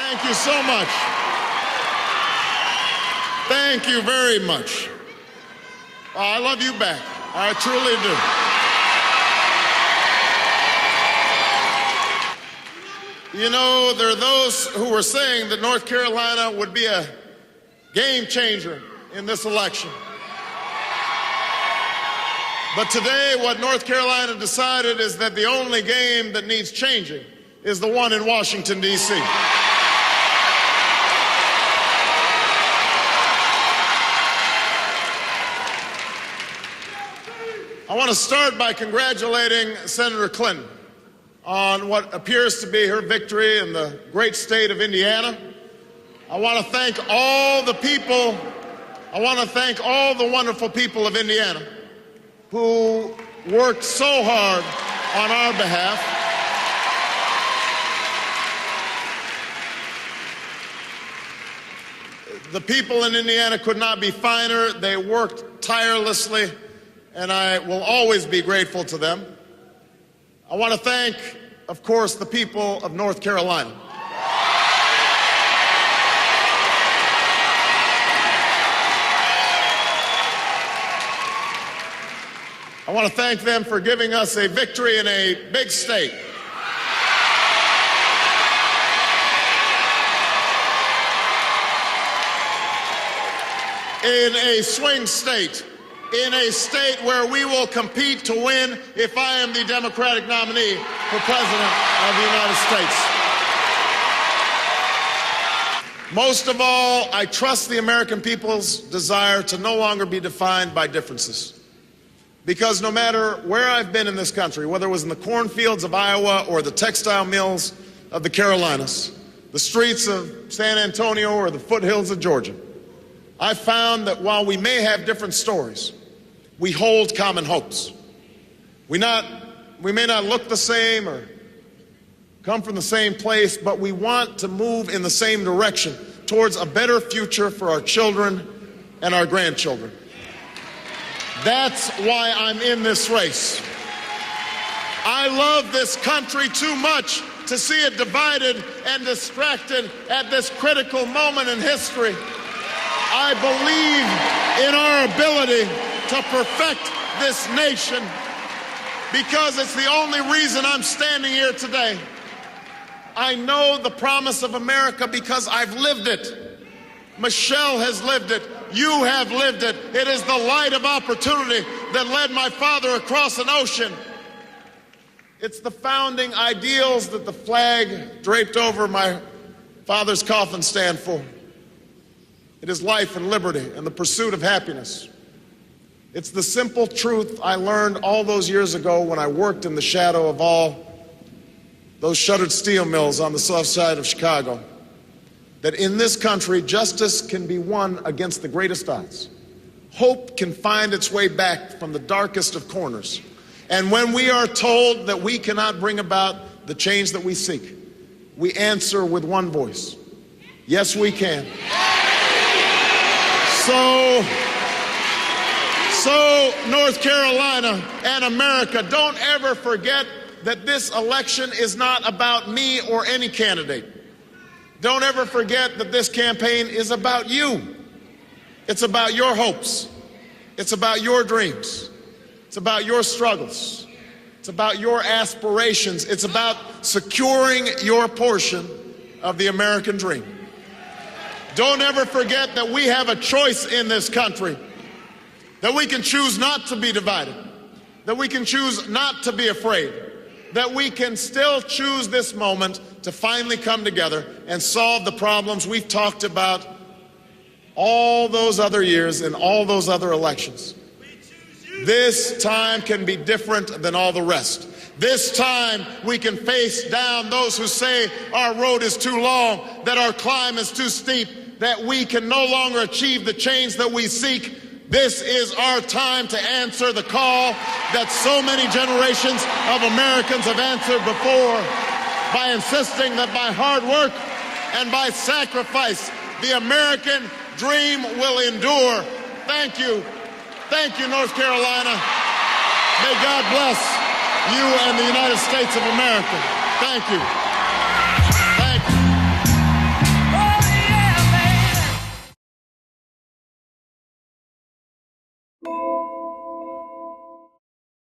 Thank you so much. Thank you very much. I love you back. I truly do. You know, there are those who were saying that North Carolina would be a game changer in this election. But today, what North Carolina decided is that the only game that needs changing is the one in Washington, D.C. I want to start by congratulating Senator Clinton on what appears to be her victory in the great state of Indiana. I want to thank all the people, I want to thank all the wonderful people of Indiana who worked so hard on our behalf. The people in Indiana could not be finer. They worked tirelessly, and I will always be grateful to them. I want to thank, of course, the people of North Carolina. I want to thank them for giving us a victory in a big state. In a swing state, in a state where we will compete to win if I am the Democratic nominee for President of the United States. Most of all, I trust the American people's desire to no longer be defined by differences. Because no matter where I've been in this country, whether it was in the cornfields of Iowa or the textile mills of the Carolinas, the streets of San Antonio or the foothills of Georgia, I found that while we may have different stories, we hold common hopes. We may not look the same or come from the same place, but we want to move in the same direction towards a better future for our children and our grandchildren. That's why I'm in this race. I love this country too much to see it divided and distracted at this critical moment in history. I believe in our ability to perfect this nation because it's the only reason I'm standing here today. I know the promise of America because I've lived it. Michelle has lived it. You have lived it. It is the light of opportunity that led my father across an ocean. It's the founding ideals that the flag draped over my father's coffin stand for. It is life and liberty and the pursuit of happiness. It's the simple truth I learned all those years ago when I worked in the shadow of all those shuttered steel mills on the south side of Chicago, that in this country, justice can be won against the greatest odds. Hope can find its way back from the darkest of corners. And when we are told that we cannot bring about the change that we seek, we answer with one voice. Yes, we can. So North Carolina and America, don't ever forget that this election is not about me or any candidate. Don't ever forget that this campaign is about you. It's about your hopes. It's about your dreams. It's about your struggles. It's about your aspirations. It's about securing your portion of the American dream. Don't ever forget that we have a choice in this country, that we can choose not to be divided, that we can choose not to be afraid, that we can still choose this moment to finally come together and solve the problems we've talked about all those other years and all those other elections. This time can be different than all the rest. This time we can face down those who say our road is too long, that our climb is too steep, that we can no longer achieve the change that we seek. This is our time to answer the call that so many generations of Americans have answered before by insisting that by hard work and by sacrifice, the American dream will endure. Thank you. Thank you, North Carolina. May God bless you and the United States of America. Thank you.